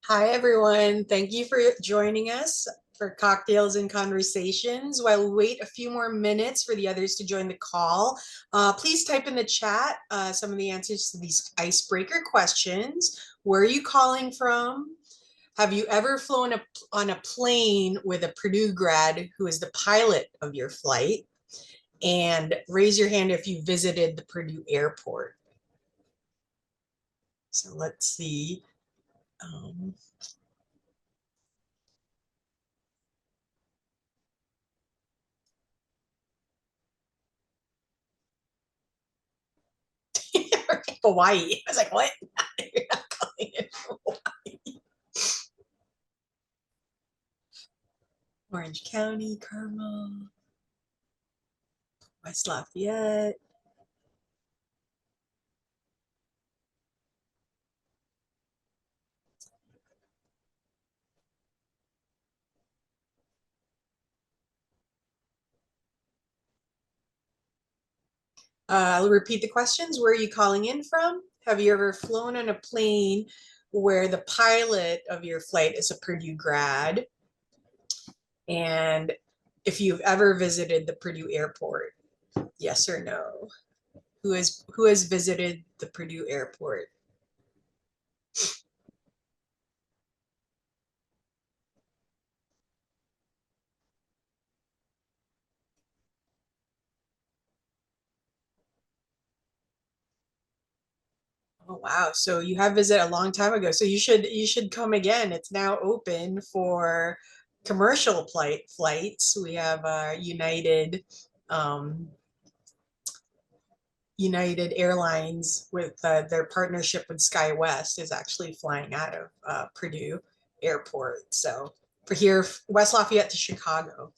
Hi, everyone. Thank you for joining us for Cocktails and Conversations. While we wait a few more minutes for the others to join the call, please type in the chat some of the answers to these icebreaker questions. Where are you calling from? Have you ever flown on a plane with a Purdue grad who is the pilot of your flight? And raise your hand if you visited the Purdue airport. So let's see. Hawaii. I was like, what? You're not calling it Hawaii. Orange County, Carmel, West Lafayette. I'll repeat the questions. Where are you calling in from? Have you ever flown on a plane where the pilot of your flight is a Purdue grad? And if you've ever visited the Purdue airport, yes or no? Who has visited the Purdue airport? Oh wow. So you have visited a long time ago. So you should come again. It's now open for commercial flights. We have um, United Airlines with their partnership with SkyWest is actually flying out of Purdue Airport. So for here, West Lafayette to Chicago.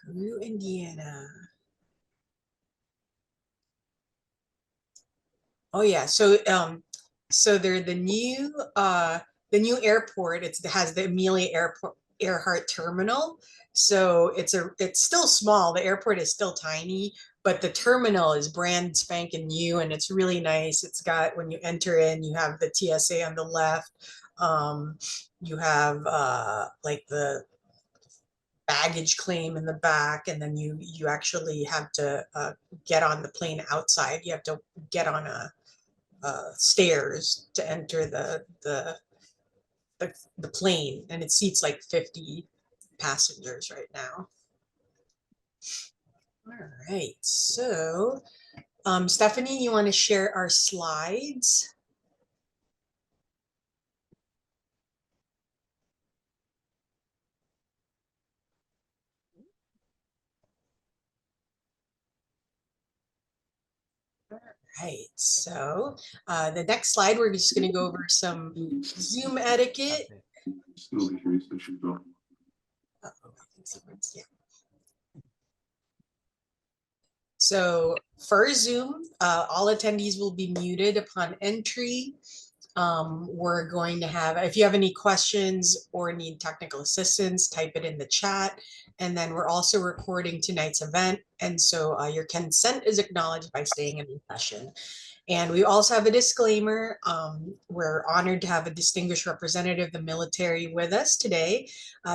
Peru, Indiana. Oh yeah. So they're the new airport. It has the Amelia Airport Earhart Terminal. So it's still small. The airport is still tiny, but the terminal is brand spanking new and it's really nice. It's got when you enter in, you have the TSA on the left. Um, you have like the baggage claim in the back, and then you actually have to get on the plane outside. You have to get on a stairs to enter the plane, and it seats like 50 passengers right now. All right, so Stephanie, you want to share our slides? Right, so the next slide, we're just going to go over some Zoom etiquette. So for Zoom, all attendees will be muted upon entry. We're going to have, if you have any questions or need technical assistance, type it in the chat. And then we're also recording tonight's event. And so your consent is acknowledged by staying in the session. And we also have a disclaimer. We're honored to have a distinguished representative of the military with us today.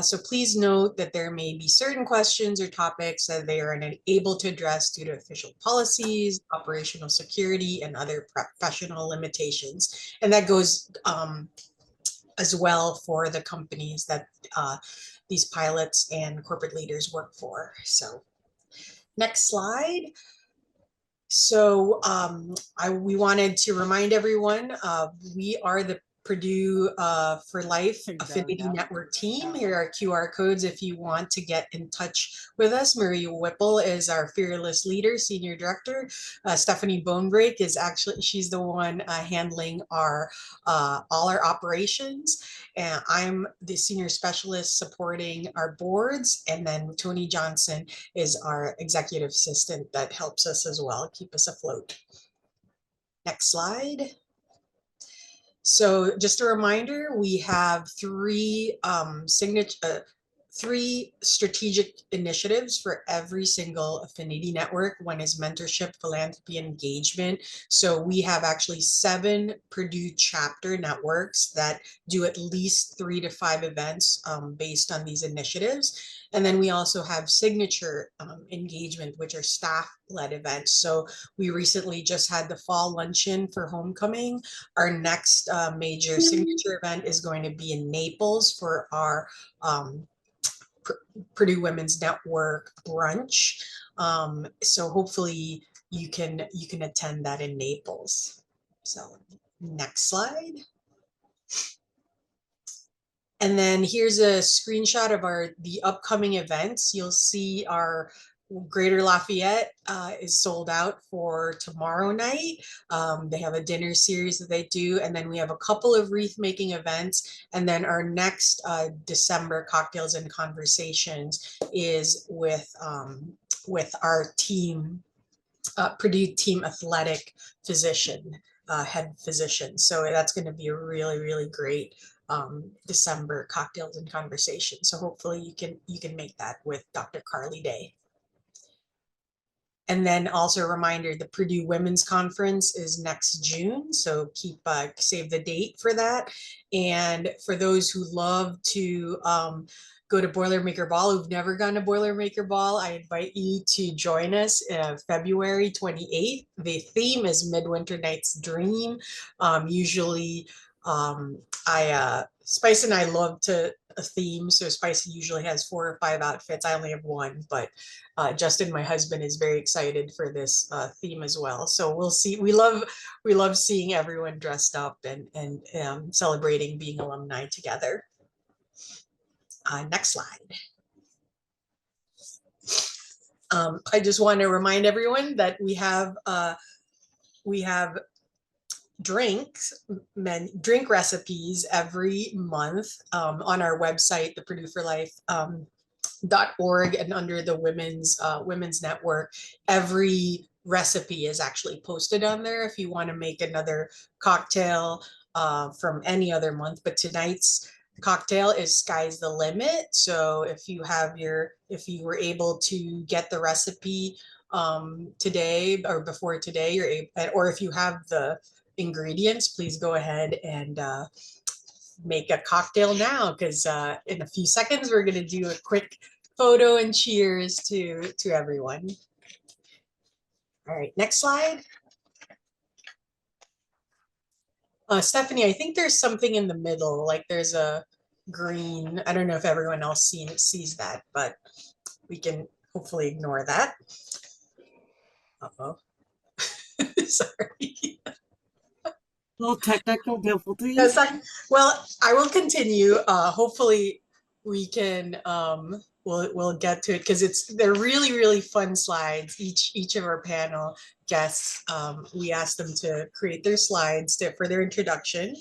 So please note that there may be certain questions or topics that they are unable to address due to official policies, operational security, and other professional limitations. And that goes as well for the companies that these pilots and corporate leaders work for. So next slide. So we wanted to remind everyone, we are the Purdue for Life Affinity Network team. Here are QR codes if you want to get in touch with us. Maria Whipple is our fearless leader, senior director. Stephanie Bonebreak is actually, she's the one handling our all our operations. And I'm the senior specialist supporting our boards. And then Tony Johnson is our executive assistant that helps us as well, keep us afloat. Next slide. So just a reminder, we have three three strategic initiatives for every single affinity network. One is mentorship, philanthropy, and engagement. So we have actually 7 Purdue chapter networks that do at least 3 to 5 events based on these initiatives. And then we also have signature engagement, which are staff-led events. So we recently just had the fall luncheon for homecoming. Our next major signature event is going to be in Naples for our Purdue Women's Network brunch. So hopefully you can attend that in Naples. So next slide. And then here's a screenshot of the upcoming events. You'll see our Greater Lafayette is sold out for tomorrow night. They have a dinner series that they do, and then we have a couple of wreath making events. And then our next December cocktails and conversations is with our team, Purdue team athletic physician, head physician. So that's going to be a really, really great December cocktails and conversations. So hopefully you can make that with Dr. Carly Day. And then also a reminder, the Purdue Women's Conference is next June. So save the date for that. And for those who love to go to Boilermaker Ball, who've never gone to Boilermaker Ball, I invite you to join us February 28th. The theme is Midwinter Night's Dream. Usually Spice and I love a theme. So Spice usually has 4 or 5 outfits. I only have 1, but Justin, my husband, is very excited for this theme as well. So we'll see. We love seeing everyone dressed up and celebrating being alumni together. Next slide. I just want to remind everyone that we have drink recipes every month on our website, the Purdue for Life .org, and under the women's network. Every recipe is actually posted on there if you want to make another cocktail from any other month. But tonight's cocktail is Sky's the Limit. So if you were able to get the recipe today or before today, you're able, or if you have the ingredients, please go ahead and make a cocktail now, because in a few seconds we're going to do a quick photo and cheers to everyone. All right, next slide. Stephanie, I think there's something in the middle, like there's a green. I don't know if everyone else sees that, but we can hopefully ignore that. Uh-oh. Sorry. Little technical difficulties. Well, I will continue. Hopefully we can we'll get to it, because they're really, really fun slides. Each of our panel guests, we asked them to create their slides for their introduction.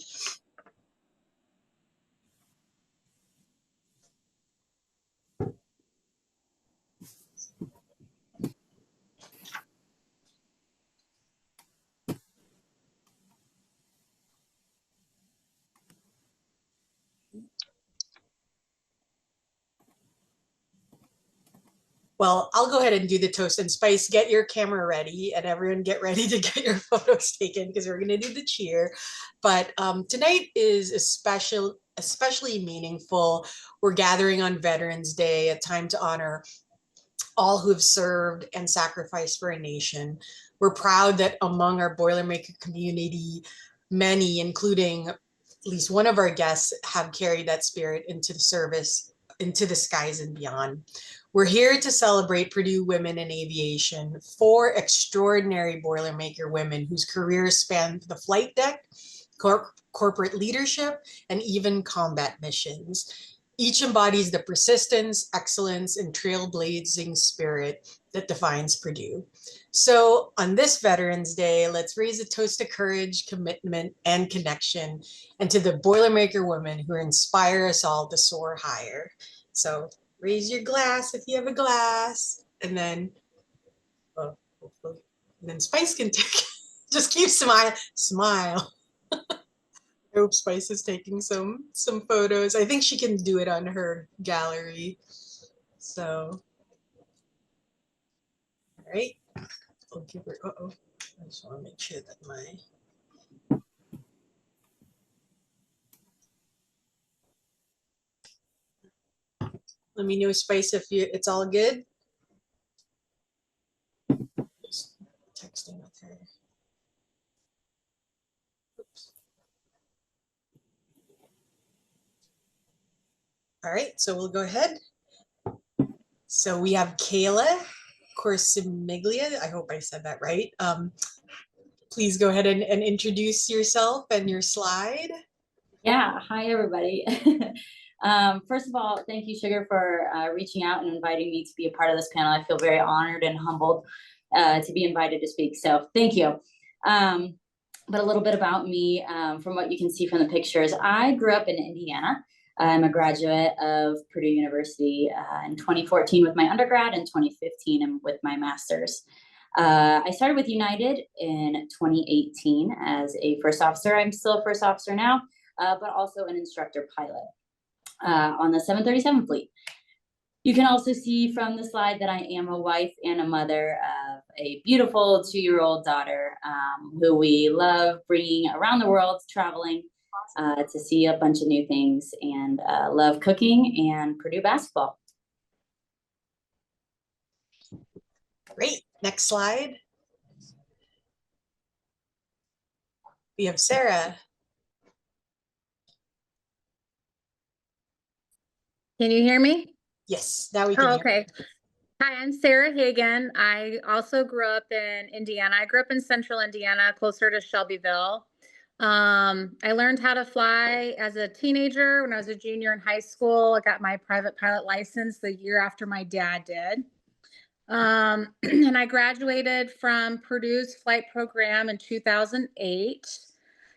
Well, I'll go ahead and do the toast. And Spice, get your camera ready, and everyone get ready to get your photos taken, because we're going to do the cheer. But tonight is especially meaningful. We're gathering on Veterans Day, a time to honor all who have served and sacrificed for a nation. We're proud that among our Boilermaker community, many, including at least one of our guests, have carried that spirit into the service, into the skies and beyond. We're here to celebrate Purdue women in aviation, 4 extraordinary Boilermaker women whose careers span the flight deck, corporate leadership, and even combat missions. Each embodies the persistence, excellence, and trailblazing spirit that defines Purdue. So on this Veterans Day, let's raise a toast to courage, commitment, and connection, and to the Boilermaker women who inspire us all to soar higher. So raise your glass if you have a glass, and then, and then Spice can take, just keep smile. hope Spice is taking some photos. I think she can do it on her gallery. So, all right. I'll give her. Uh-oh. I just want to make sure that my. Let me know, Spice, if it's all good. Just texting with her. Oops. All right, so we'll go ahead. So we have Kayla Corcimiglia. I hope I said that right. Please go ahead and introduce yourself and your slide. Yeah, hi everybody. First of all, thank you, Sugar, for reaching out and inviting me to be a part of this panel. I feel very honored and humbled to be invited to speak, so thank you. But a little bit about me, from what you can see from the pictures. I grew up in Indiana. I'm a graduate of Purdue University in 2014 with my undergrad and 2015 with my master's. I started with United in 2018 as a first officer. I'm still a first officer now, but also an instructor pilot on the 737 fleet. You can also see from the slide that I am a wife and a mother of a beautiful 2-year-old daughter who we love bringing around the world, traveling to see a bunch of new things, and love cooking and Purdue basketball. Great. Next slide. We have Sarah. Can you hear me? Yes, now we can Oh, hear. okay. Hi, I'm Sara Hagen. I also grew up in Indiana. I grew up in central Indiana, closer to Shelbyville. I learned how to fly as a teenager when I was a junior in high school. I got my private pilot license the year after my dad did. And I graduated from Purdue's flight program in 2008.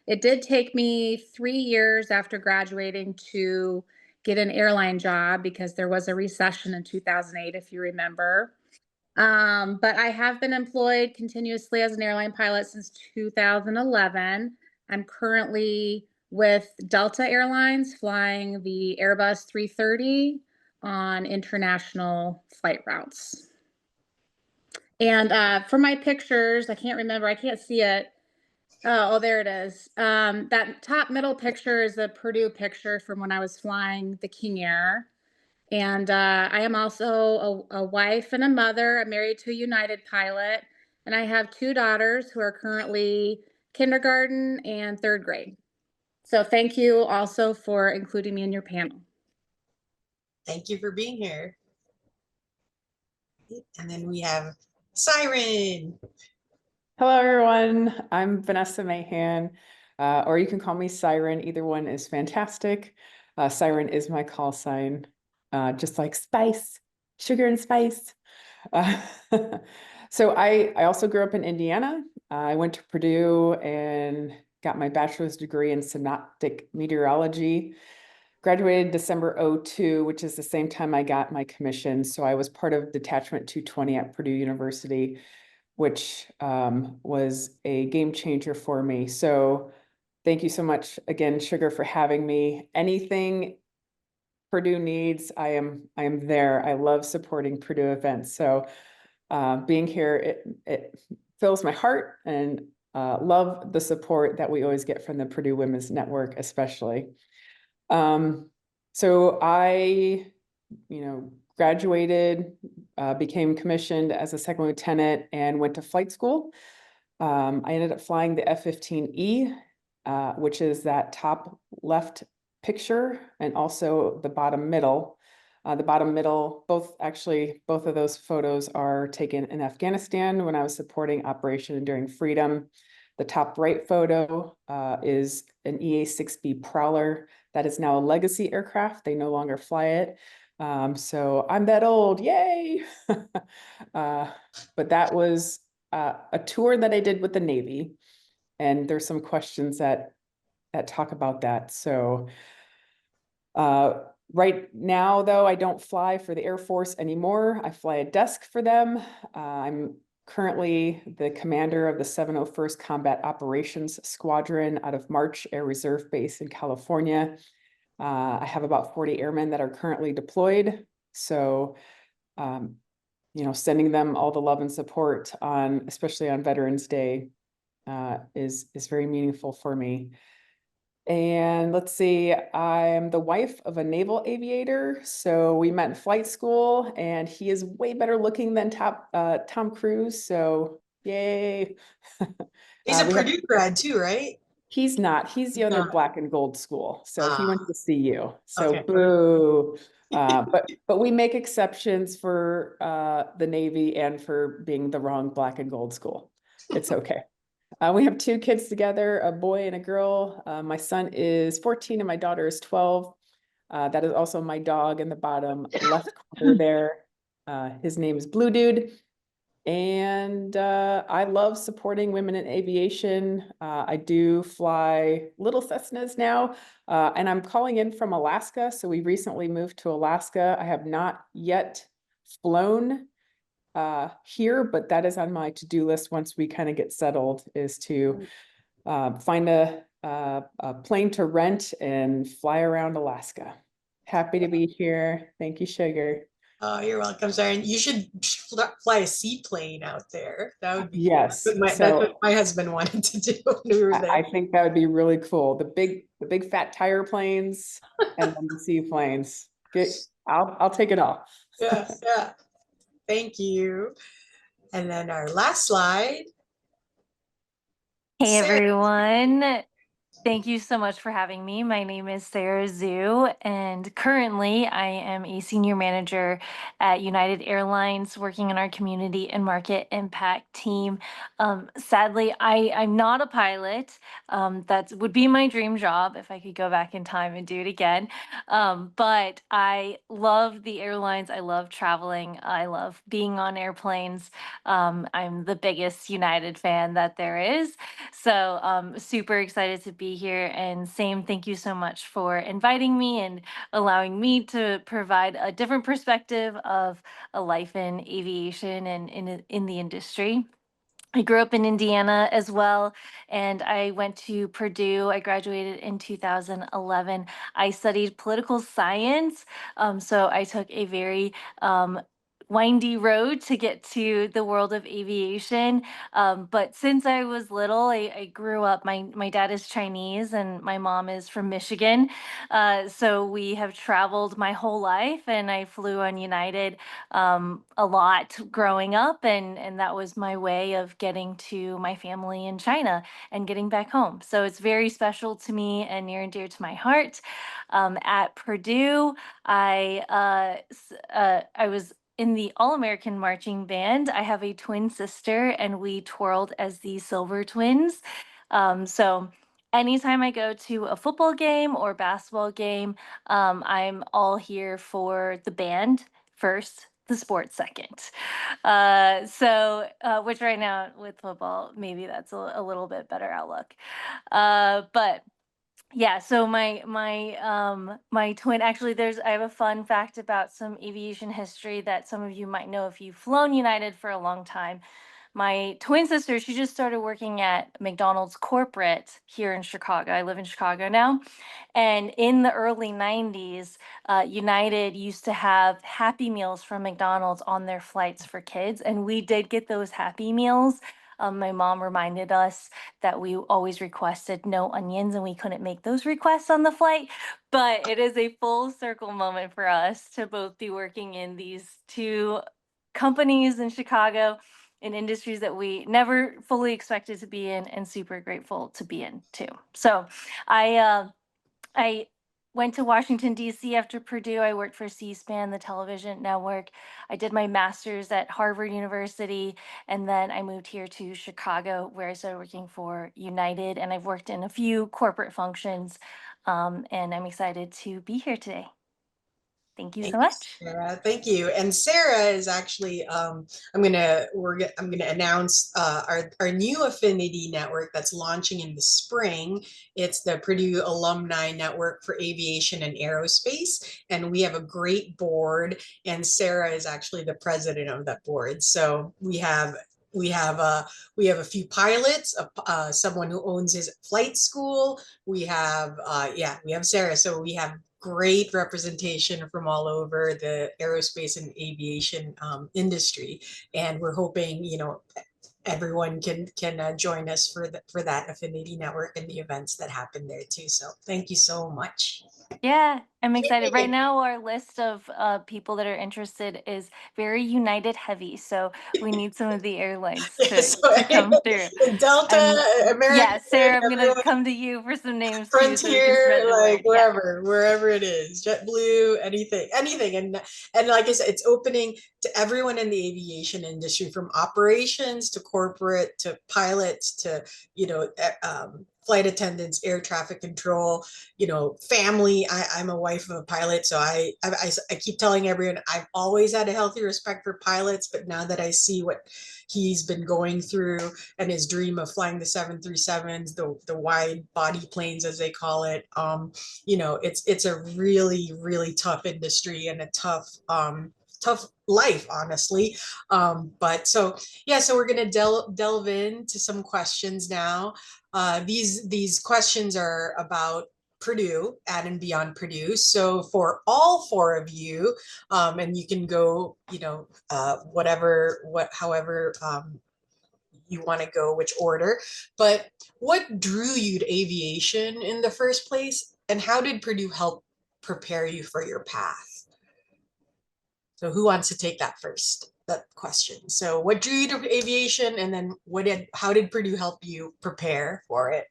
It did take me 3 years after graduating to get an airline job because there was a recession in 2008, if you remember. But I have been employed continuously as an airline pilot since 2011. I'm currently with Delta Airlines flying the Airbus 330 on international flight routes. And for my pictures, I can't remember, I can't see it. Oh, there it is. That top middle picture is a Purdue picture from when I was flying the King Air. And I am also a wife and a mother. I'm married to a United pilot. And I have 2 daughters who are currently kindergarten and 3rd grade. So thank you also for including me in your panel. Thank you for being here. And then we have Siren. Hello, everyone. I'm Vanessa Mahan, or you can call me Siren. Either one is fantastic. Siren is my call sign, just like spice, sugar and spice. So I also grew up in Indiana. I went to Purdue and got my bachelor's degree in synoptic meteorology. Graduated December 2002, which is the same time I got my commission. So I was part of Detachment 220 at Purdue University, which was a game changer for me. So thank you so much again, Sugar, for having me. Anything Purdue needs, I am there. I love supporting Purdue events. So being here, it fills my heart, and love the support that we always get from the Purdue Women's Network, especially. So I, graduated, became commissioned as a second lieutenant, and went to flight school. I ended up flying the F-15E, which is that top left picture, and also the bottom middle. The bottom middle, both of those photos are taken in Afghanistan when I was supporting Operation Enduring Freedom. The top right photo is an EA-6B Prowler. That is now a legacy aircraft. They no longer fly it. So I'm that old, yay! But that was a tour that I did with the Navy, and there's some questions that talk about that. So right now, though, I don't fly for the Air Force anymore. I fly a desk for them. I'm currently the commander of the 701st Combat Operations Squadron out of March Air Reserve Base in California. I have about 40 airmen that are currently deployed. So, you know, sending them all the love and support on, especially on Veterans Day, is very meaningful for me. And let's see, I'm the wife of a naval aviator. So we met in flight school, and he is way better looking than Tom Cruise. So yay. He's a We have, Purdue grad too, right? he's not, he's the other Not. black and gold school. So he went to CU. So Okay. boo. But we make exceptions for the Navy and for being the wrong black and gold school. It's okay. We have 2 kids together, a boy and a girl. My son is 14 and my daughter is 12. That is also my dog in the bottom left corner there. His name is Blue Dude. And I love supporting women in aviation. I do fly little Cessnas now, and I'm calling in from Alaska. So we recently moved to Alaska. I have not yet flown here, but that is on my to-do list once we kind of get settled, is to find a plane to rent and fly around Alaska. Happy to be here. Thank you, Sugar. Oh, you're welcome, Sarah. And you should fly a seaplane out there. That would be Yes. fun. That's So what my husband wanted to do when we were I there. think that would be really cool. The big fat tire planes and then the seaplanes. I'll take it all. Yeah, yeah. Thank you. And then our last slide. Hey Sarah. everyone. Thank you so much for having me. My name is Sara Zou, and currently I am a senior manager at United Airlines working in our community and market impact team. Sadly, I'm not a pilot. That would be my dream job if I could go back in time and do it again. But I love the airlines. I love traveling. I love being on airplanes. I'm the biggest United fan that there is. So super excited to be here, and same, thank you so much for inviting me and allowing me to provide a different perspective of a life in aviation and in the industry. I grew up in Indiana as well, and I went to Purdue. I graduated in 2011. I studied political science, so I took a very windy road to get to the world of aviation. But since I was little, I grew up. My dad is Chinese, and my mom is from Michigan. So we have traveled my whole life, and I flew on United a lot growing up, and that was my way of getting to my family in China and getting back home. So it's very special to me and near and dear to my heart. At Purdue, I was in the All-American Marching Band. I have a twin sister, and we twirled as the Silver Twins. So anytime I go to a football game or basketball game, I'm all here for the band first, the sport second. Which right now with football, maybe that's a little bit better outlook. But yeah, so my twin, actually, I have a fun fact about some aviation history that some of you might know if you've flown United for a long time. My twin sister, she just started working at McDonald's corporate here in Chicago. I live in Chicago now. And in the early 90s, United used to have Happy Meals from McDonald's on their flights for kids. And we did get those Happy Meals. My mom reminded us that we always requested no onions, and we couldn't make those requests on the flight. But it is a full circle moment for us to both be working in these 2 companies in Chicago, in industries that we never fully expected to be in, and super grateful to be in too. So I went to Washington, D.C. after Purdue. I worked for C-SPAN, the television network. I did my master's at Harvard University, and then I moved here to Chicago, where I started working for United, and I've worked in a few corporate functions, and I'm excited to be here today. Thank you Thank so you, much. Sarah. Thank you. And Sarah is actually, I'm gonna announce our new affinity network that's launching in the spring. It's the Purdue Alumni Network for Aviation and Aerospace, and we have a great board. And Sarah is actually the president of that board. So we have we have a few pilots, someone who owns his flight school. We have we have Sarah. So we have great representation from all over the aerospace and aviation industry, and we're hoping, you know, everyone can join us for that affinity network and the events that happen there too. So thank you so much. Yeah, I'm excited. Right Yay. now, our list of people that are interested is very United heavy, so we need some of the airlines So to come through. Delta, Yeah, American, Sarah, I'm gonna everyone, come to you for some names too, so we can Frontier, spread the like word. Yeah. wherever it is, JetBlue, anything, and like I said, it's opening to everyone in the aviation industry, from operations to corporate to pilots to, you know, flight attendants, air traffic control, you know, family. I'm a wife of a pilot, so I keep telling everyone I've always had a healthy respect for pilots, but now that I see what he's been going through and his dream of flying the 737s, the wide body planes as they call it, you know, it's a really, really tough industry and a tough life, honestly. But so yeah, so we're gonna delve into some questions now. These questions are about Purdue, at and beyond Purdue. So for all four of you, and you can go, you know, however you want to go, which order. But what drew you to aviation in the first place, and how did Purdue help prepare you for your path? So who wants to take that first? That question. So what drew you to aviation, and then how did Purdue help you prepare for it?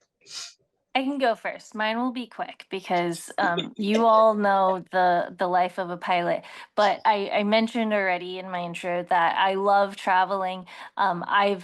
I can go first. Mine will be quick because you all know the life of a pilot. But I mentioned already in my intro that I love traveling. I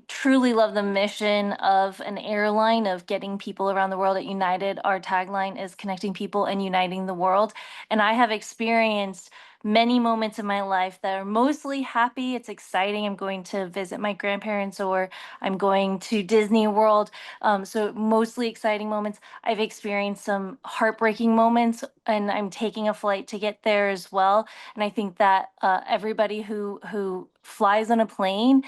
truly love the mission of an airline of getting people around the world. At United, our tagline is connecting people and uniting the world. And I have experienced many moments in my life that are mostly happy. It's exciting. I'm going to visit my grandparents or I'm going to Disney World. So mostly exciting moments. I've experienced some heartbreaking moments and I'm taking a flight to get there as well. And I think that everybody who flies on a plane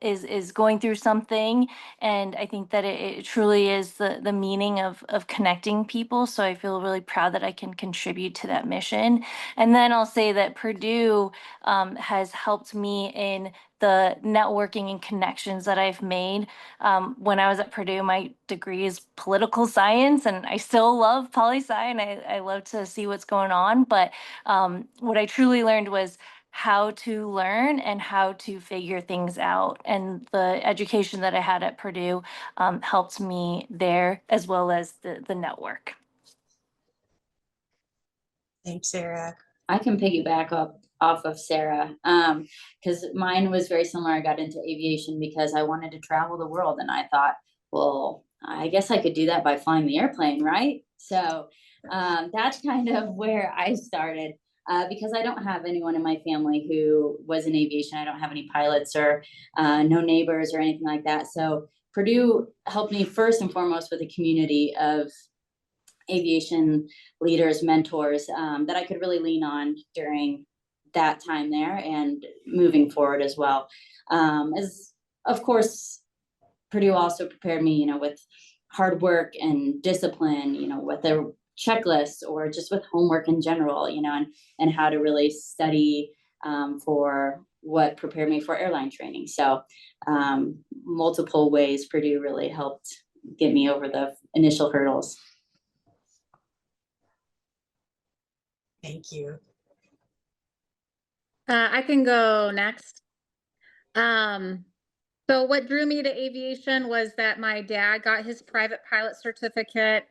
is going through something, and I think that it truly is the meaning of connecting people. So I feel really proud that I can contribute to that mission. And then I'll say that Purdue has helped me in the networking and connections that I've made. When I was at Purdue, my degree is political science, and I still love poli-sci, and I love to see what's going on. But what I truly learned was how to learn and how to figure things out. And the education that I had at Purdue helped me there, as well as the network. Thanks, Sarah. I can piggyback up off of Sarah, because mine was very similar. I got into aviation because I wanted to travel the world, and I thought, well, I guess I could do that by flying the airplane, right? So that's kind of where I started. Because I don't have anyone in my family who was in aviation. I don't have any pilots or no neighbors or anything like that. So Purdue helped me first and foremost with a community of aviation leaders, mentors that I could really lean on during that time there and moving forward as well. As of course, Purdue also prepared me, you know, with hard work and discipline, you know, with their checklists or just with homework in general, you know, and how to really study for what prepared me for airline training. So multiple ways Purdue really helped get me over the initial hurdles. Thank you. I can go next. So what drew me to aviation was that my dad got his private pilot certificate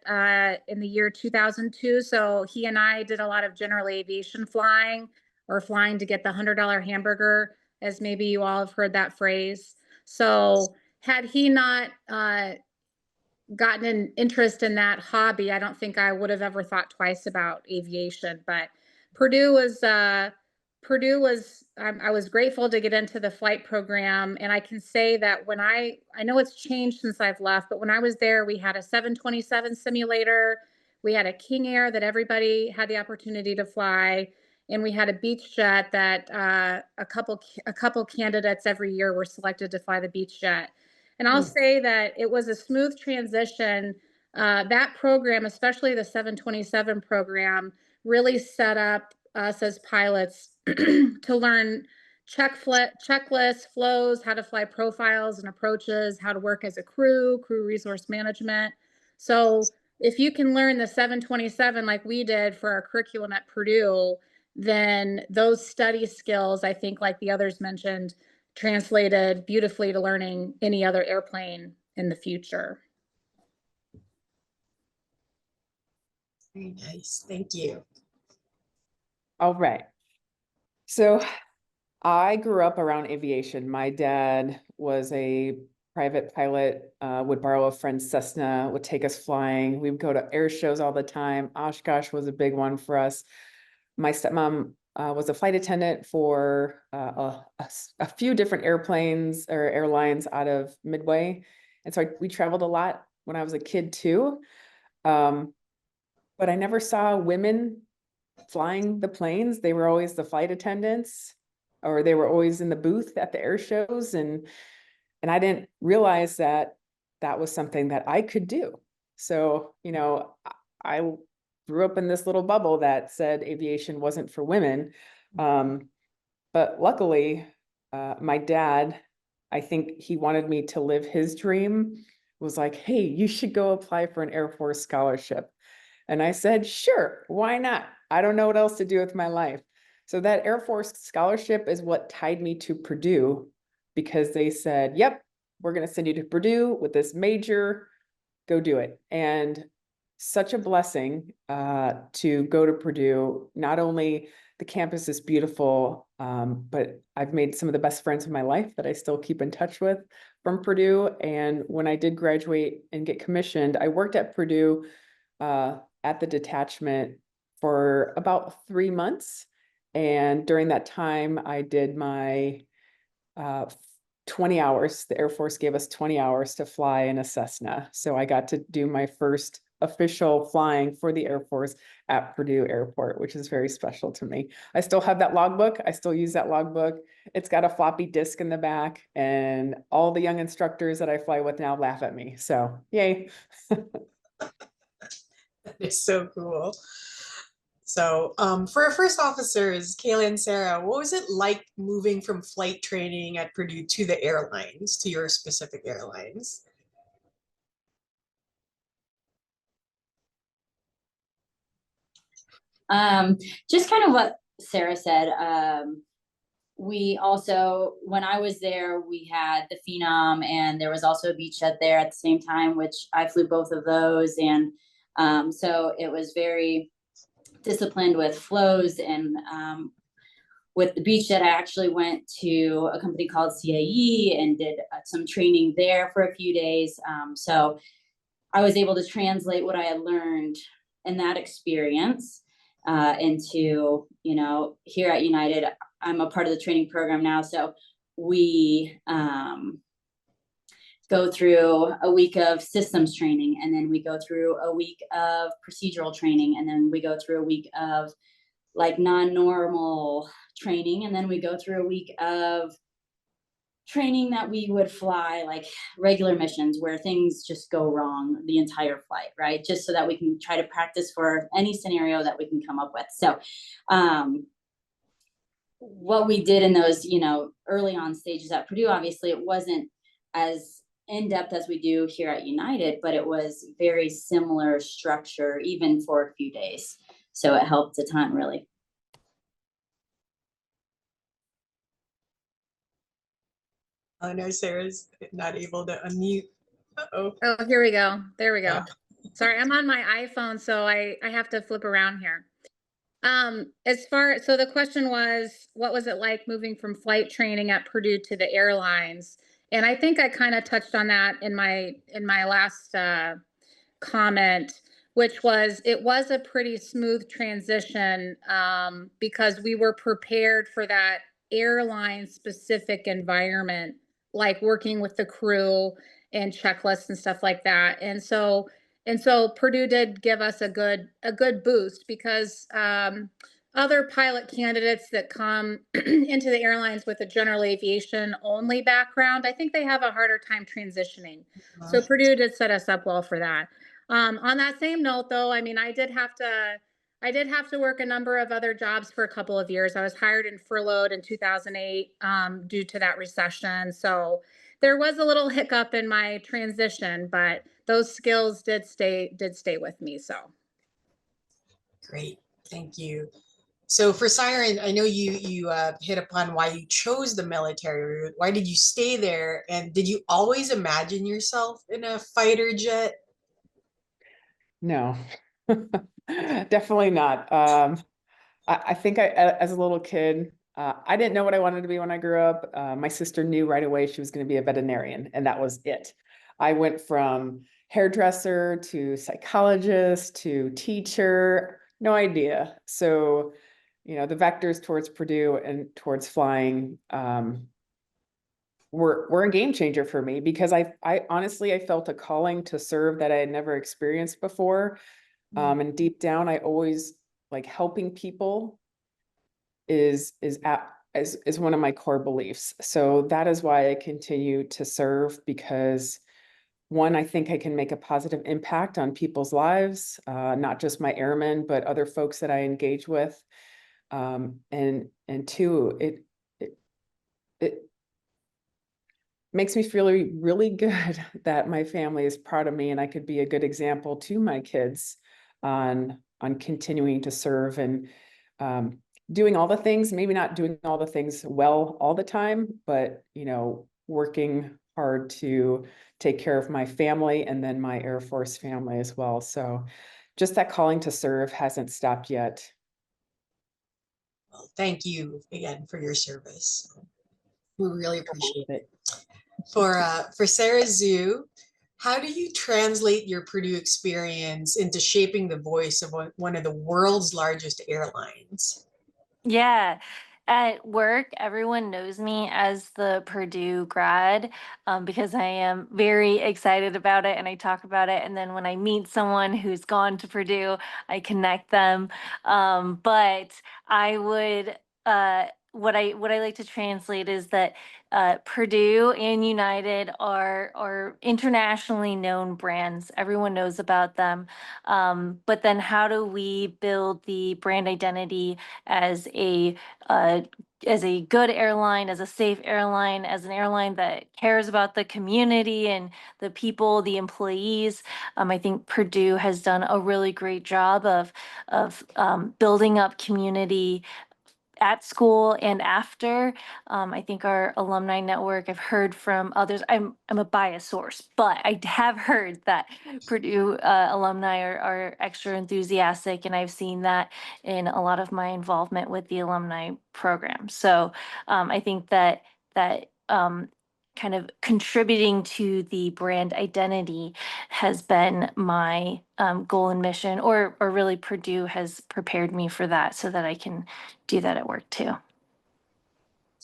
in the year 2002. So he and I did a lot of general aviation flying, or flying to get the $100 hamburger, as maybe you all have heard that phrase. So had he not gotten an interest in that hobby, I don't think I would have ever thought twice about aviation. But Purdue was I was grateful to get into the flight program, and I can say that when I know it's changed since I've left, but when I was there, we had a 727 simulator, we had a King Air that everybody had the opportunity to fly, and we had a beach jet that a couple candidates every year were selected to fly the beach jet. And I'll say that it was a smooth transition. That program, especially the 727 program, really set up us as pilots to learn checklists, flows, how to fly profiles and approaches, how to work as a crew resource management. So if you can learn the 727 like we did for our curriculum at Purdue, then those study skills, I think, like the others mentioned, translated beautifully to learning any other airplane in the future. Very nice. Thank you. All right. So I grew up around aviation. My dad was a private pilot, would borrow a friend's Cessna, would take us flying. We would go to air shows all the time. Oshkosh was a big one for us. My stepmom was a flight attendant for a few different airplanes or airlines out of Midway. And so we traveled a lot when I was a kid too. But I never saw women flying the planes. They were always the flight attendants, or they were always in the booth at the air shows. And I didn't realize that that was something that I could do. So, you know, I grew up in this little bubble that said aviation wasn't for women. But luckily, my dad, I think he wanted me to live his dream, was like, hey, you should go apply for an Air Force scholarship. And I said, sure, why not? I don't know what else to do with my life. So that Air Force scholarship is what tied me to Purdue, because they said, yep, we're going to send you to Purdue with this major, go do it. And such a blessing to go to Purdue. Not only the campus is beautiful, but I've made some of the best friends of my life that I still keep in touch with from Purdue. And when I did graduate and get commissioned, I worked at Purdue at the detachment for about 3 months. And during that time, I did my 20 hours. The Air Force gave us 20 hours to fly in a Cessna. So I got to do my first official flying for the Air Force at Purdue Airport, which is very special to me. I still have that logbook. I still use that logbook. It's got a floppy disk in the back, and all the young instructors that I fly with now laugh at me. So yay. That is so cool. So for our first officers, Kayla and Sarah, what was it like moving from flight training at Purdue to the airlines, to your specific airlines? Just kind of what Sarah said. We also, when I was there, we had the Phenom, and there was also a beach jet there at the same time, which I flew both of those. And so it was very disciplined with flows. And with the beach jet, I actually went to a company called CAE and did some training there for a few days. So I was able to translate what I had learned in that experience into, you know, here at United. I'm a part of the training program now. So we go through a week of systems training, and then we go through a week of procedural training, and then we go through a week of like non-normal training, and then we go through a week of training that we would fly like regular missions where things just go wrong the entire flight, right? Just so that we can try to practice for any scenario that we can come up with. So what we did in those, you know, early on stages at Purdue, obviously it wasn't as in-depth as we do here at United, but it was very similar structure even for a few days. So it helped a ton, really. I know Sarah's not able to unmute. Uh-oh. Oh, here we go. There we go. Yeah. Sorry, I'm on my iPhone, so I have to flip around here. So the question was, what was it like moving from flight training at Purdue to the airlines? And I think I kind of touched on that in my last comment, which was, it was a pretty smooth transition because we were prepared for that airline specific environment, like working with the crew and checklists and stuff like that. And so Purdue did give us a good boost because other pilot candidates that come into the airlines with a general aviation only background, I think they have a harder time transitioning. So Purdue did set us up well for that. On that same note, though, I mean, I did have to work a number of other jobs for a couple of years. I was hired and furloughed in 2008 due to that recession. So there was a little hiccup in my transition, but those skills did stay with me. So Great, thank you. So for Siren, I know you hit upon why you chose the military route. Why did you stay there? And did you always imagine yourself in a fighter jet? No, definitely not. I think as a little kid, I didn't know what I wanted to be when I grew up. My sister knew right away she was going to be a veterinarian, and that was it. I went from hairdresser to psychologist to teacher, no idea. So, you know, the vectors towards Purdue and towards flying were a game changer for me, because I honestly, I felt a calling to serve that I had never experienced before. And deep down, I always like helping people is one of my core beliefs. So that is why I continue to serve, because one, I think I can make a positive impact on people's lives, not just my airmen, but other folks that I engage with. And two, it makes me feel really good that my family is proud of me, and I could be a good example to my kids on continuing to serve and doing all the things, maybe not doing all the things well all the time, but, you know, working hard to take care of my family and then my Air Force family as well. So just that calling to serve hasn't stopped yet. Well, thank you again for your service. We really appreciate it. For Sara Zou, how do you translate your Purdue experience into shaping the voice of one of the world's largest airlines? Yeah. At work, everyone knows me as the Purdue grad because I am very excited about it and I talk about it. And then when I meet someone who's gone to Purdue, I connect them. But I would, what I like to translate is that Purdue and United are internationally known brands. Everyone knows about them. But then how do we build the brand identity as uh, a good airline, as a safe airline, as an airline that cares about the community and the people, the employees? I think Purdue has done a really great job of building up community at school and after. I think our alumni network, I've heard from others, I'm a biased source, but I have heard that Purdue alumni are extra enthusiastic, and I've seen that in a lot of my involvement with the alumni program. So I think that kind of contributing to the brand identity has been my goal and mission, or really Purdue has prepared me for that so that I can do that at work too.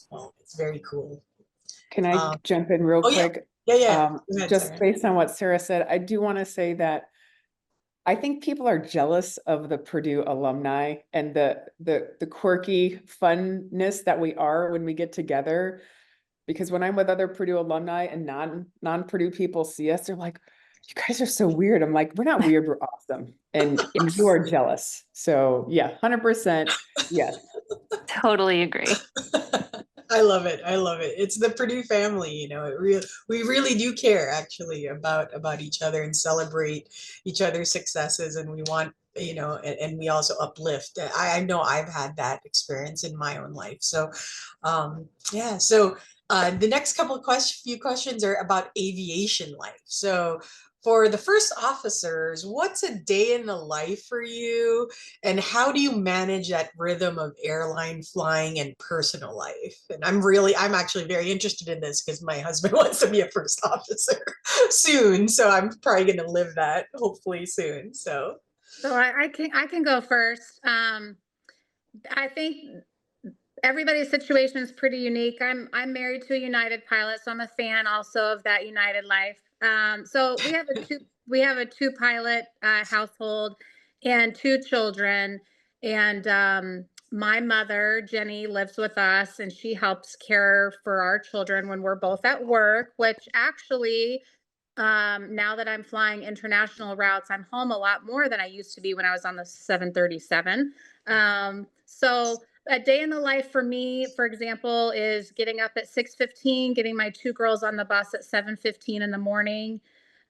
Well, it's very cool. Can I jump in real quick? Yeah. Just based on what Sara said, I do want to say that I think people are jealous of the Purdue alumni and the quirky funness that we are when we get together. Because when I'm with other Purdue alumni and non-Purdue people see us, they're like, "You guys are so weird." I'm like, "We're not weird, we're awesome." And you are jealous. So yeah, 100%. Yes. Totally agree. I love it. I love it. It's the Purdue family, you know. We really do care actually about each other and celebrate each other's successes, and we want, you know, and we also uplift. I know I've had that experience in my own life. So, yeah. So the next few questions are about aviation life. So for the first officers, what's a day in the life for you? And how do you manage that rhythm of airline flying and personal life? And I'm actually very interested in this because my husband wants to be a first officer soon. So I'm probably going to live that hopefully soon. So I can go first. I think everybody's situation is pretty unique. I'm married to a United pilot, so I'm a fan also of that United life. So we have a two pilot household and two children, and my mother, Jenny, lives with us and she helps care for our children when we're both at work, which actually, now that I'm flying international routes, I'm home a lot more than I used to be when I was on the 737. So a day in the life for me, for example, is getting up at 6:15, getting my two girls on the bus at 7:15 in the morning.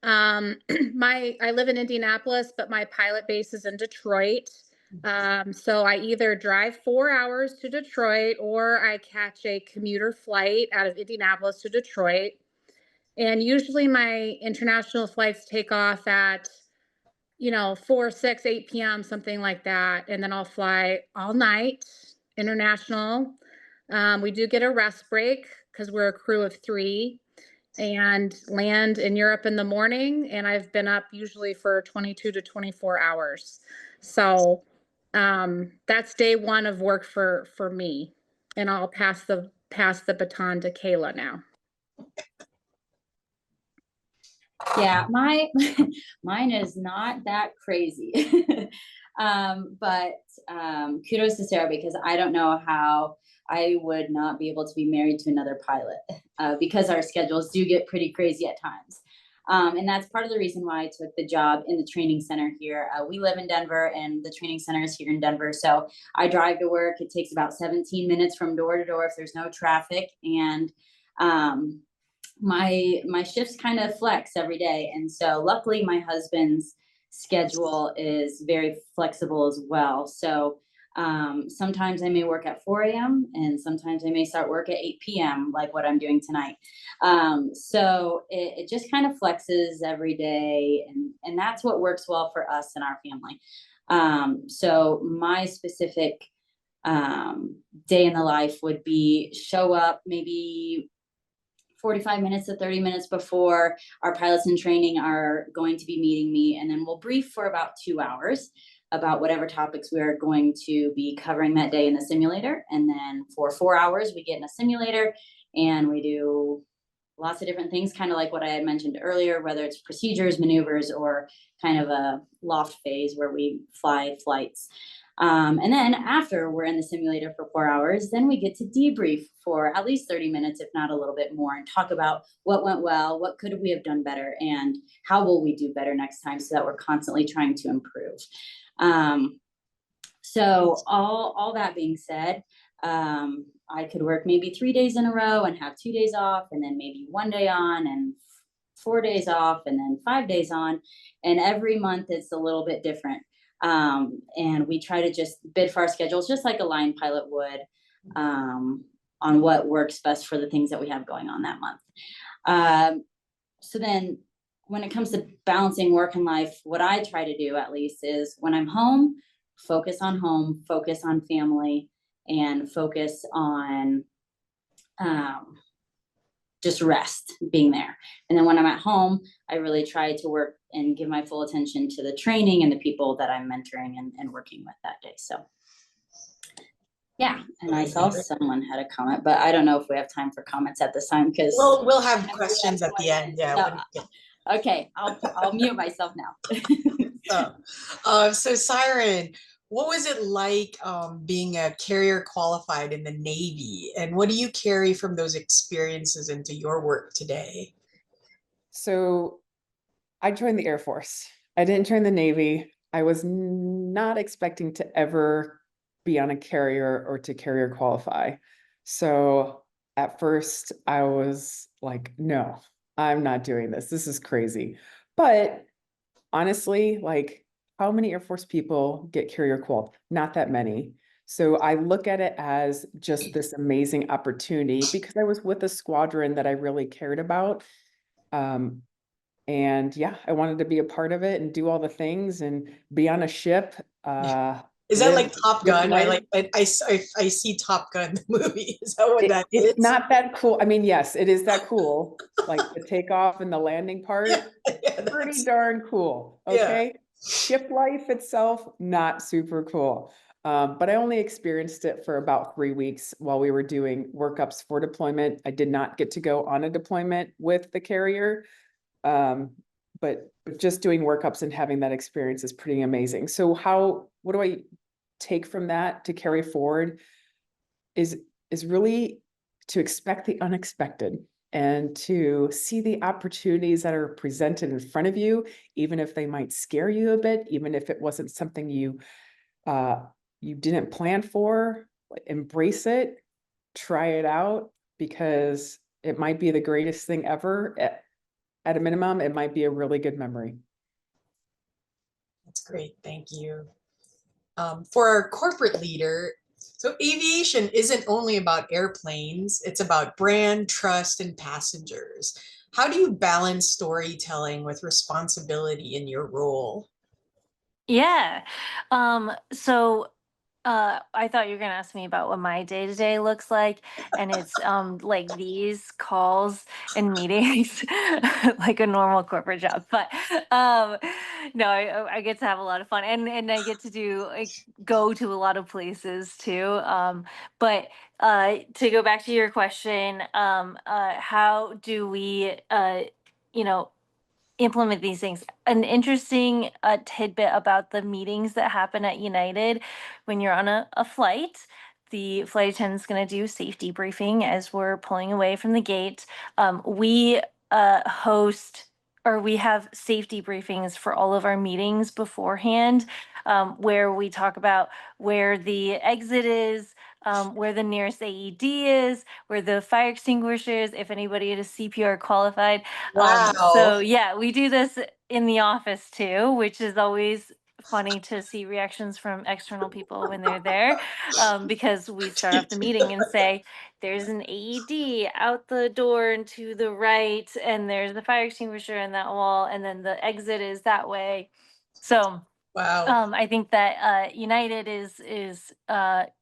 I live in Indianapolis, but my pilot base is in Detroit. So I either drive 4 hours to Detroit or I catch a commuter flight out of Indianapolis to Detroit. And usually my international flights take off at, 4, 6, 8 p.m., something like that. And then I'll fly all night international. We do get a rest break because we're a crew of 3 and land in Europe in the morning. And I've been up usually for 22 to 24 hours. So that's day 1 of work for me. And I'll pass the baton to Kayla now. Yeah, mine is not that crazy. But kudos to Sarah, because I don't know how I would not be able to be married to another pilot, because our schedules do get pretty crazy at times. And that's part of the reason why I took the job in the training center here. We live in Denver and the training center is here in Denver. So I drive to work. It takes about 17 minutes from door to door if there's no traffic. And my shifts kind of flex every day. And so luckily my husband's schedule is very flexible as well. So sometimes I may work at 4 a.m. and sometimes I may start work at 8 p.m. like what I'm doing tonight. So it just kind of flexes every day. And that's what works well for us and our family. So my specific day in the life would be show up maybe 45 minutes to 30 minutes before our pilots in training are going to be meeting me. And then we'll brief for about 2 hours about whatever topics we are going to be covering that day in the simulator. And then for 4 hours, we get in a simulator and we do lots of different things, kind of like what I had mentioned earlier, whether it's procedures, maneuvers, or kind of a loft phase where we fly flights. And then after we're in the simulator for 4 hours, then we get to debrief for at least 30 minutes, if not a little bit more, and talk about what went well, what could we have done better, and how will we do better next time so that we're constantly trying to improve. So all that being said, I could work maybe 3 days in a row and have 2 days off, and then maybe 1 day on and 4 days off, and then 5 days on. And every month it's a little bit different. And we try to just bid for our schedules, just like a line pilot would, on what works best for the things that we have going on that month. So then when it comes to balancing work and life, what I try to do at least is when I'm home, focus on family, and focus on just rest, being there. And then when I'm at home, I really try to work and give my full attention to the training and the people that I'm mentoring and working with that day. So yeah, and I saw someone had a comment, but I don't know if we have time for comments at this time, because we'll have questions at the end. Yeah. Okay, I'll mute myself now. So Siren, what was it like being a carrier qualified in the Navy, and what do you carry from those experiences into your work today? So I joined the Air Force. I didn't join the Navy. I was not expecting to ever be on a carrier or to carrier qualify. So at first I was like, no, I'm not doing this. This is crazy. But honestly, like, how many Air Force people get carrier qual? Not that many. So I look at it as just this amazing opportunity because I was with a squadron that I really cared about. And yeah, I wanted to be a part of it and do all the things and be on a ship. Is that like Top Gun? I see Top Gun, the movie. Is that what that is? It's not that cool. I mean, yes, it is that cool. Like the takeoff and the landing part, pretty darn cool. Okay. Yeah. Ship life itself, not super cool. But I only experienced it for about 3 weeks while we were doing workups for deployment. I did not get to go on a deployment with the carrier. But just doing workups and having that experience is pretty amazing. So what do I take from that to carry forward is really to expect the unexpected and to see the opportunities that are presented in front of you, even if they might scare you a bit, even if it wasn't something you didn't plan for. Embrace it, try it out, because it might be the greatest thing ever. At a minimum, it might be a really good memory. That's great. Thank you. For our corporate leader, so aviation isn't only about airplanes, it's about brand, trust, and passengers. How do you balance storytelling with responsibility in your role? Yeah. So I thought you were gonna ask me about what my day-to-day looks like, and it's like these calls and meetings, like a normal corporate job. But um no, I get to have a lot of fun, and I get to go to a lot of places too. But to go back to your question, how do we you know implement these things? An interesting tidbit about the meetings that happen at United: when you're on a flight, the flight attendant's going to do safety briefing as we're pulling away from the gate. We host, or we have safety briefings for all of our meetings beforehand, where we talk about where the exit is, where the nearest AED is, where the fire extinguisher is, if anybody is CPR qualified. Wow. So yeah, we do this in the office too, which is always funny to see reactions from external people when they're there, because we start off the meeting and say, there's an AED out the door and to the right, and there's the fire extinguisher in that wall, and then the exit is that way. So Wow. I think that United is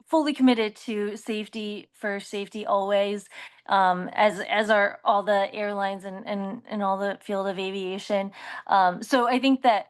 fully committed to safety first, safety always, as are all the airlines and all the field of aviation. So I think that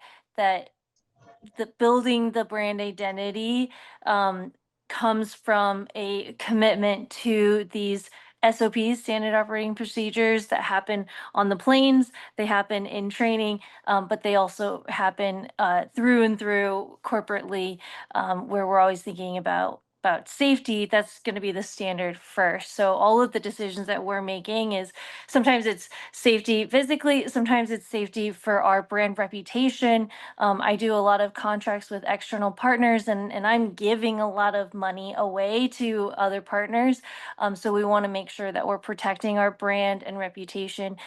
the building the brand identity um, comes from a commitment to these SOPs, standard operating procedures, that happen on the planes. They happen in training, but they also happen through and through corporately, where we're always thinking about safety. That's going to be the standard first. So all of the decisions that we're making is, sometimes it's safety physically, sometimes it's safety for our brand reputation. I do a lot of contracts with external partners, and I'm giving a lot of money away to other partners. So we want to make sure that we're protecting our brand and reputation.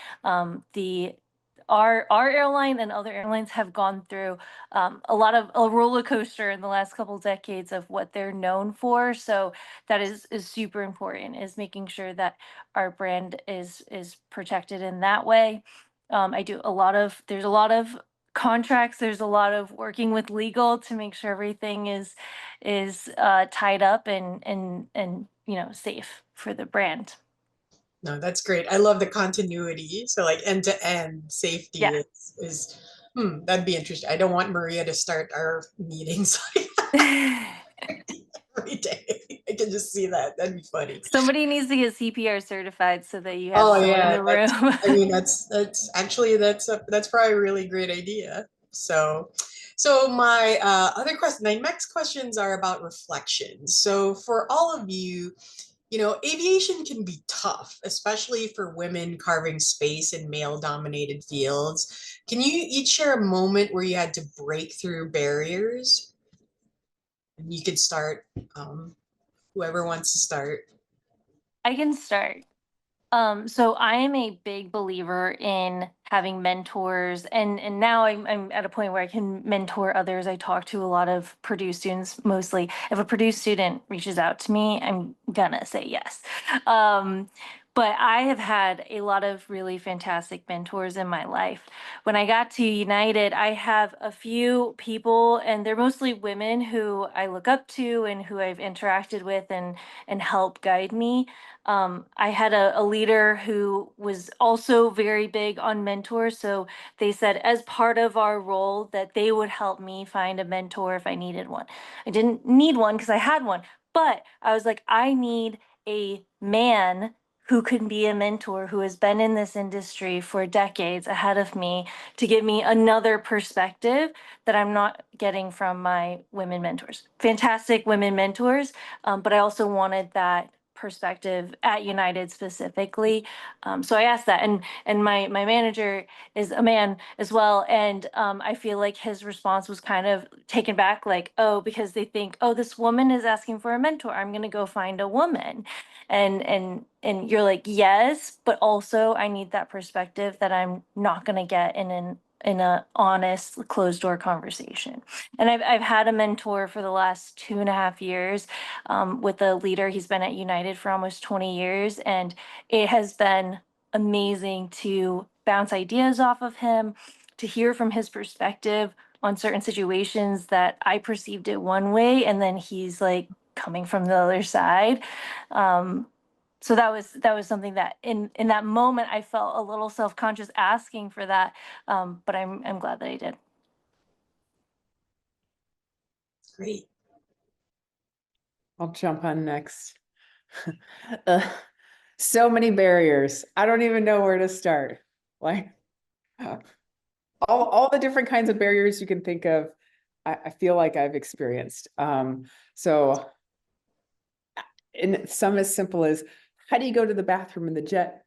Our airline and other airlines have gone through a lot of a roller coaster in the last couple decades of what they're known for. So that is super important, is making sure that our brand is protected in that way. I do a lot of There's a lot of contracts. There's a lot of working with legal to make sure everything is tied up and safe for the brand. No, that's great. I love the continuity. So like end to end safety Yeah. is that'd be interesting. I don't want Maria to start our meetings every day. I can just see that. That'd be funny. Somebody needs to get CPR certified so that you have Oh someone in yeah, the room. I mean that's actually that's probably a really great idea. So my other question, my next questions are about reflection. So for all of you, aviation can be tough, especially for women carving space in male-dominated fields. Can you each share a moment where you had to break through barriers? And you could start, whoever wants to start. I can start. So I am a big believer in having mentors, and now I'm at a point where I can mentor others. I talk to a lot of Purdue students mostly. If a Purdue student reaches out to me, I'm gonna say yes. Um, but I have had a lot of really fantastic mentors in my life. When I got to United, I have a few people, and they're mostly women who I look up to and who I've interacted with and help guide me. I had a leader who was also very big on mentors. So they said, as part of our role, that they would help me find a mentor if I needed one. I didn't need one because I had one, but I was like, I need a man who can be a mentor, who has been in this industry for decades ahead of me, to give me another perspective that I'm not getting from my women mentors. Fantastic women mentors, but I also wanted that perspective at United specifically. So I asked that, and my manager is a man as well, and I feel like his response was kind of taken back, like, oh, because they think, oh, this woman is asking for a mentor, I'm gonna go find a woman, and you're like, yes, but also I need that perspective that I'm not gonna get in a honest closed door conversation. And I've had a mentor for the last 2.5 years, with a leader. He's been at United for almost 20 years, and it has been amazing to bounce ideas off of him, to hear from his perspective on certain situations that I perceived it one way, and then he's like coming from the other side. So that was something that in that moment I felt a little self-conscious asking for that, but I'm glad that I did. Great. I'll jump on next. So many barriers. I don't even know where to start. Like all the different kinds of barriers you can think of, I feel like I've experienced. So and some as simple as, how do you go to the bathroom in the jet?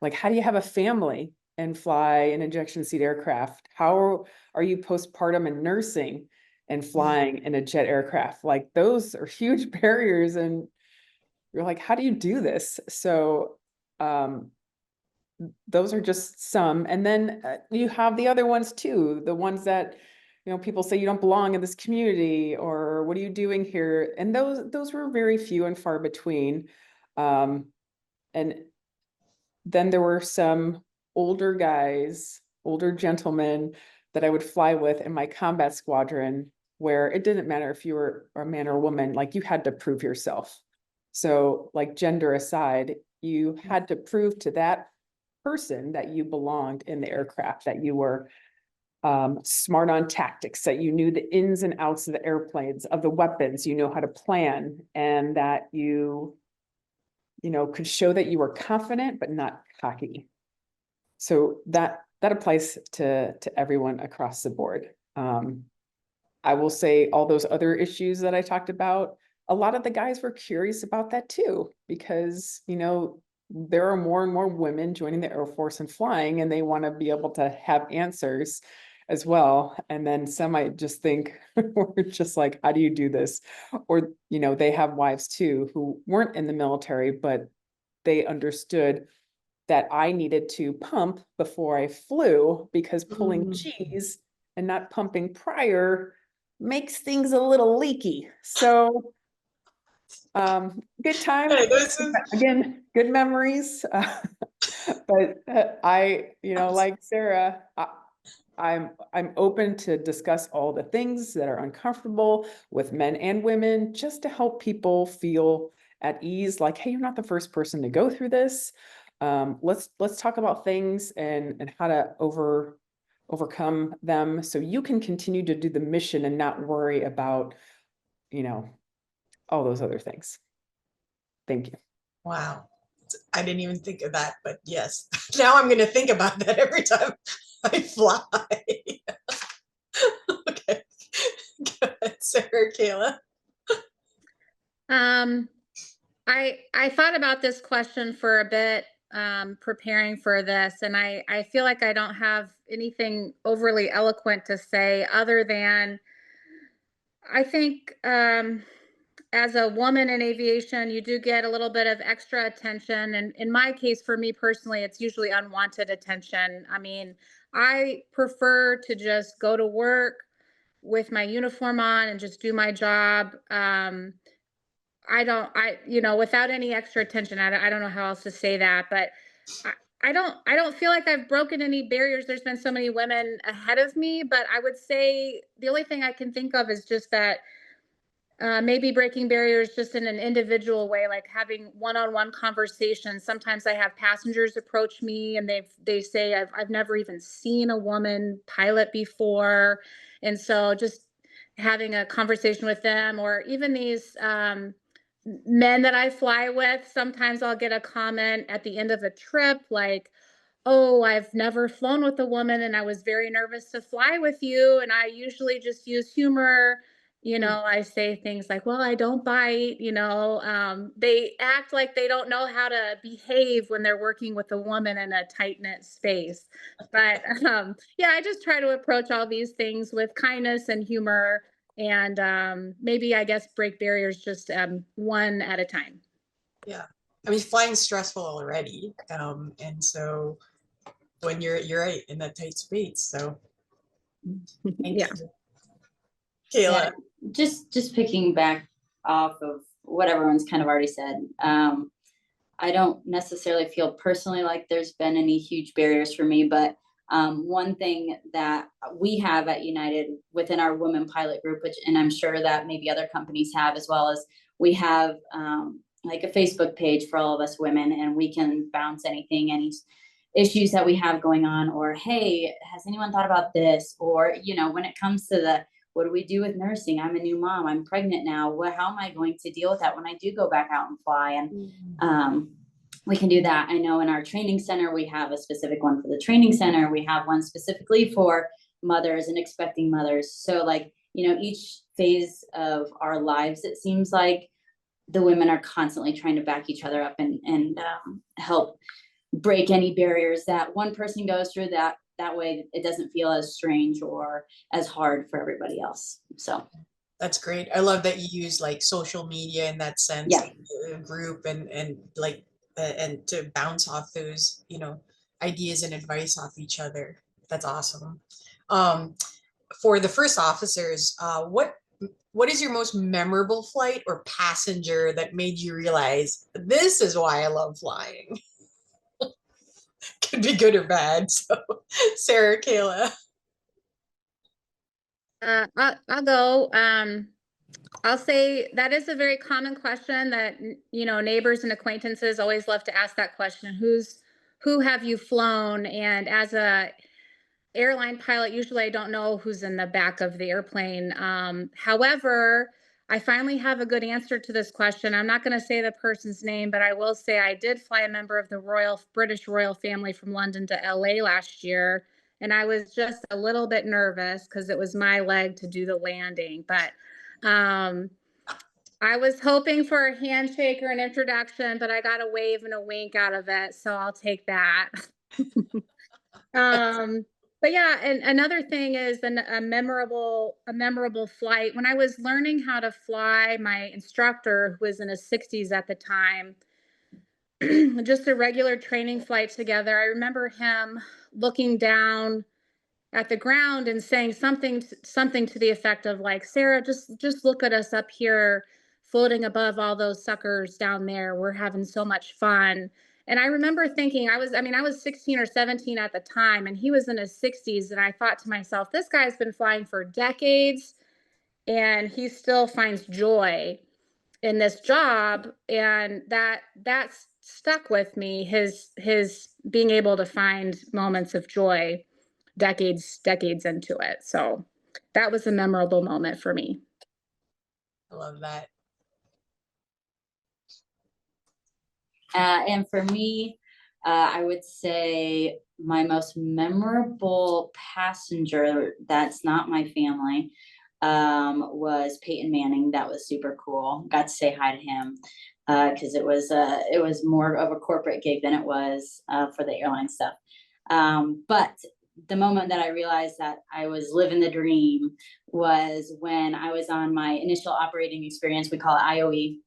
Like, how do you have a family and fly an injection seat aircraft? How are you postpartum and nursing and flying in a jet aircraft? Like, those are huge barriers, and you're like, how do you do this? So those are just some. And then you have the other ones too, the ones that, you know, people say you don't belong in this community, or what are you doing here? And those were very few and far between. And then there were some older guys, older gentlemen that I would fly with in my combat squadron, where it didn't matter if you were a man or a woman, like, you had to prove yourself. So, like, gender aside, you had to prove to that person that you belonged in the aircraft, that you were smart on tactics, that you knew the ins and outs of the airplanes, of the weapons, you know how to plan, and that you know, could show that you were confident, but not cocky. So that applies to everyone across the board. I will say all those other issues that I talked about, a lot of the guys were curious about that too, because, you know, there are more and more women joining the Air Force and flying, and they want to be able to have answers as well. And then some might just think, we're just like, how do you do this? Or, you know, they have wives too who weren't in the military, but they understood that I needed to pump before I flew, because pulling cheese and not pumping prior makes things a little leaky. So good time. Hey, this is Again, good memories. But I, you know, like Sarah, I'm open to discuss all the things that are uncomfortable with men and women, just to help people feel at ease. Like, hey, you're not the first person to go through this. Let's talk about things and how to overcome them, so you can continue to do the mission and not worry about, you know, all those other things. Thank you. wow. I didn't even think of that, but yes. Now I'm going to think about that every time I fly. Okay. Good. Sarah, Kayla. I thought about this question for a bit, preparing for this, and I feel like I don't have anything overly eloquent to say, other than I think, as a woman in aviation, you do get a little bit of extra attention. And in my case, for me personally, it's usually unwanted attention. I mean, I prefer to just go to work with my uniform on and just do my job. You know, without any extra attention, I don't know how else to say that, but I, I don't feel like I've broken any barriers. There's been so many women ahead of me, but I would say the only thing I can think of is just that, maybe breaking barriers just in an individual way, like having one-on-one conversations. Sometimes I have passengers approach me and they say, I've never even seen a woman pilot before. And so just having a conversation with them, or even these men that I fly with, sometimes I'll get a comment at the end of a trip like, oh, I've never flown with a woman and I was very nervous to fly with you. And I usually just use humor. I say things like, well, I don't bite, they act like they don't know how to behave when they're working with a woman in a tight knit space. But yeah, I just try to approach all these things with kindness and humor and maybe I guess break barriers just one at a time. Yeah. I mean, flying's stressful already. And so when you're right in that tight space. So thank Yeah. you. Yeah, Kayla. just picking back off of what everyone's kind of already said. I don't necessarily feel personally like there's been any huge barriers for me, but one thing that we have at United within our women pilot group, which, and I'm sure that maybe other companies have as well, as we have like a Facebook page for all of us women, and we can bounce anything, any issues that we have going on, or, hey, has anyone thought about this? Or, when it comes to the, what do we do with nursing? I'm a new mom. I'm pregnant now. How am I going to deal with that when I do go back out and fly? And we can do that. I know in our training center, we have a specific one for the training center. We have one specifically for mothers and expecting mothers. So like, each phase of our lives, it seems like the women are constantly trying to back each other up and help break any barriers that one person goes through, that way it doesn't feel as strange or as hard for everybody else. So That's great. I love that you use like social media in that sense, yeah. like, group and like and to bounce off those, ideas and advice off each other. That's awesome. For the first officers, what is your most memorable flight or passenger that made you realize this is why I love flying? Could be good or bad. So, Sarah, Kayla. I'll go. I'll say that is a very common question that, neighbors and acquaintances always love to ask that question. Who have you flown? And as a airline pilot, usually I don't know who's in the back of the airplane. However, I finally have a good answer to this question. I'm not going to say the person's name, but I will say I did fly a member of the British royal family from London to LA last year. And I was just a little bit nervous because it was my leg to do the landing. But I was hoping for a handshake or an introduction, but I got a wave and a wink out of it. So I'll take that. But yeah, and another thing is a memorable flight. When I was learning how to fly, my instructor, who was in his 60s at the time, just a regular training flight together. I remember him looking down at the ground and saying something to the effect of like, Sarah, just look at us up here floating above all those suckers down there. We're having so much fun. And I remember thinking, I was 16 or 17 at the time, and he was in his 60s. And I thought to myself, this guy's been flying for decades and he still finds joy in this job. And that's stuck with me, his being able to find moments of joy decades into it. So that was a memorable moment for me. I love that. And for me, I would say my most memorable passenger that's not my family was Peyton Manning. That was super cool. Got to say hi to him because it was more of a corporate gig than it was for the airline stuff. But the moment that I realized that I was living the dream was when I was on my initial operating experience. We call it IOE.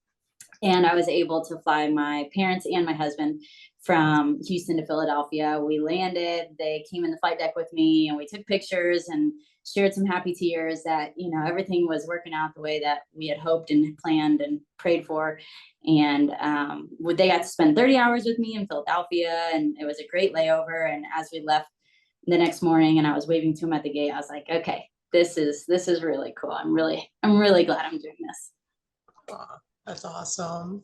And I was able to fly my parents and my husband from Houston to Philadelphia. We landed, they came in the flight deck with me, and we took pictures and shared some happy tears that, everything was working out the way that we had hoped and planned and prayed for. And they got to spend 30 hours with me in Philadelphia, and it was a great layover. And as we left the next morning and I was waving to him at the gate, I was like, okay, this is really cool. I'm really glad I'm doing this. That's awesome.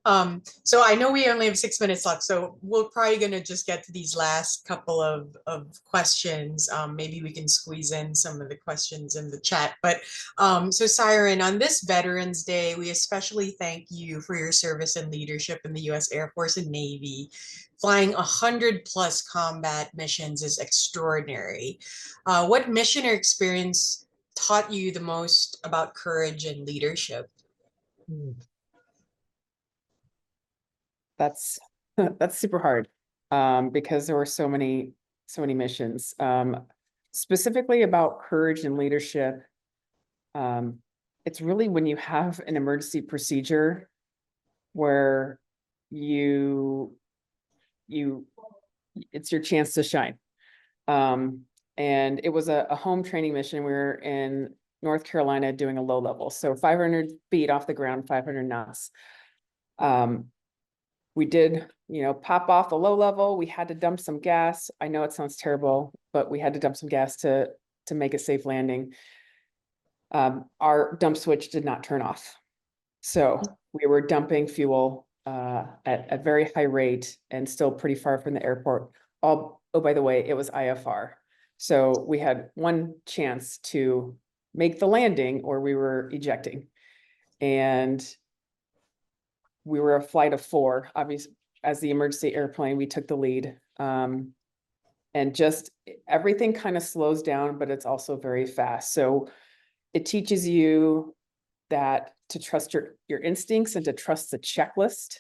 So I know we only have 6 minutes left, so we're probably gonna just get to these last couple of questions. Maybe we can squeeze in some of the questions in the chat. But so Siren, on this Veterans Day, we especially thank you for your service and leadership in the U.S. Air Force and Navy. Flying 100+ combat missions is extraordinary. What mission or experience taught you the most about courage and leadership? That's that's super hard, because there were so many missions. Specifically about courage and leadership, it's really when you have an emergency procedure where you it's your chance to shine. And it was a home training mission. We were in North Carolina doing a low level, so 500 feet off the ground, 500 knots. We did, pop off the low level. We had to dump some gas. I know it sounds terrible, but we had to dump some gas to make a safe landing. Our dump switch did not turn off. So we were dumping fuel at a very high rate and still pretty far from the airport. Oh, by the way, it was IFR. So we had one chance to make the landing or we were ejecting. And we were a flight of 4, obviously, as the emergency airplane, we took the lead. And just everything kind of slows down, but it's also very fast. So it teaches you that to trust your instincts and to trust the checklist.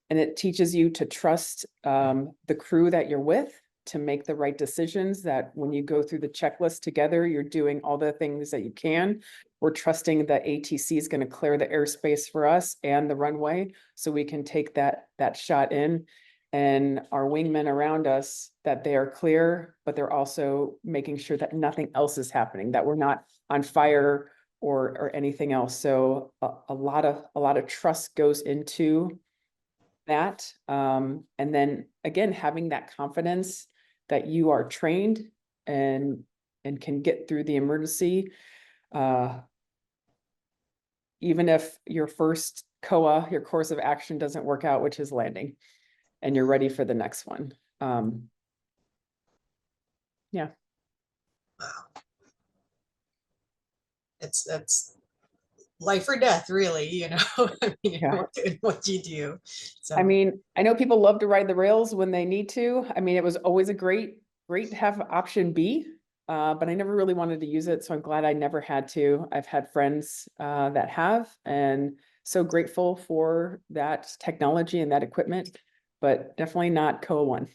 And it teaches you to trust the crew that you're with to make the right decisions, that when you go through the checklist together, you're doing all the things that you can. We're trusting that ATC is going to clear the airspace for us and the runway so we can take that shot in. And our wingmen around us, that they are clear, but they're also making sure that nothing else is happening, that we're not on fire or anything else. So a lot of trust goes into that. And then again, having that confidence that you are trained and can get through the emergency. Even if your first COA, your course of action, doesn't work out, which is landing, and you're ready for the next one. Yeah. Wow. That's life or death, really, I mean, Yeah. what you do. So I mean, I know people love to ride the rails when they need to. I mean, it was always a great to have option B, but I never really wanted to use it. So I'm glad I never had to. I've had friends that have, and so grateful for that technology and that equipment, but definitely not COA 1.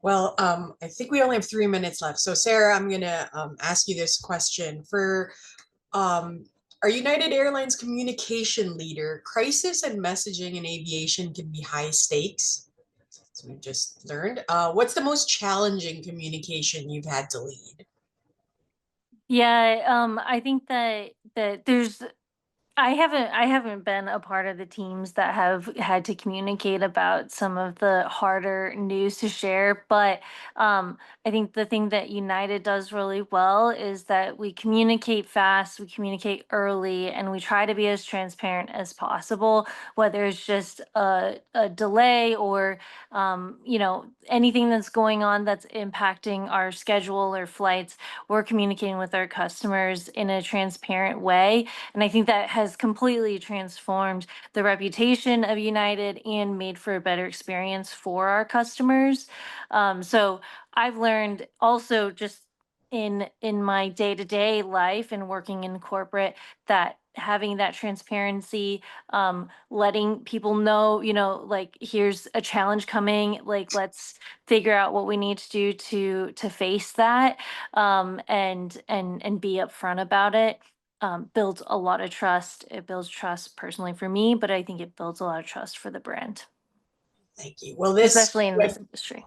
well, I think we only have 3 minutes left. So Sarah, I'm gonna ask you this question. For our United Airlines communication leader, crisis and messaging in aviation can be high stakes. So we just learned. What's the most challenging communication you've had to lead? Yeah, I think that there's I haven't been a part of the teams that have had to communicate about some of the harder news to share, but I think the thing that United does really well is that we communicate fast, we communicate early, and we try to be as transparent as possible, whether it's just a delay or anything that's going on that's impacting our schedule or flights. We're communicating with our customers in a transparent way. And I think that has completely transformed the reputation of United and made for a better experience for our customers. So I've learned also just in my day-to-day life and working in corporate that having that transparency, letting people know, like here's a challenge coming, like let's figure out what we need to do to face that, and be upfront about it. Builds a lot of trust. It builds trust personally for me, but I think it builds a lot of trust for the brand, Thank you. Well, especially in this industry.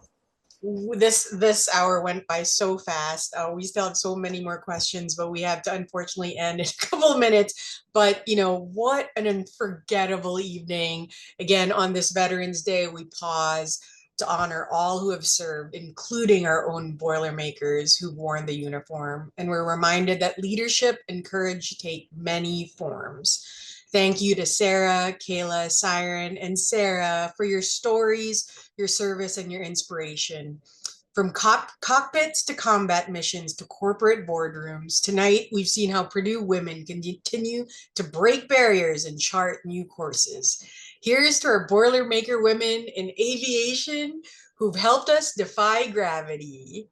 this hour went by so fast. We still have so many more questions, but we have to unfortunately end in a couple of minutes. But what an unforgettable evening. Again, on this Veterans Day, we pause to honor all who have served, including our own Boilermakers who've worn the uniform. And we're reminded that leadership and courage take many forms. Thank you to Sarah, Kayla, Siren, and Sarah for your stories, your service, and your inspiration. From cockpits to combat missions to corporate boardrooms, tonight we've seen how Purdue women can continue to break barriers and chart new courses. Here's to our Boilermaker women in aviation who've helped us defy gravity.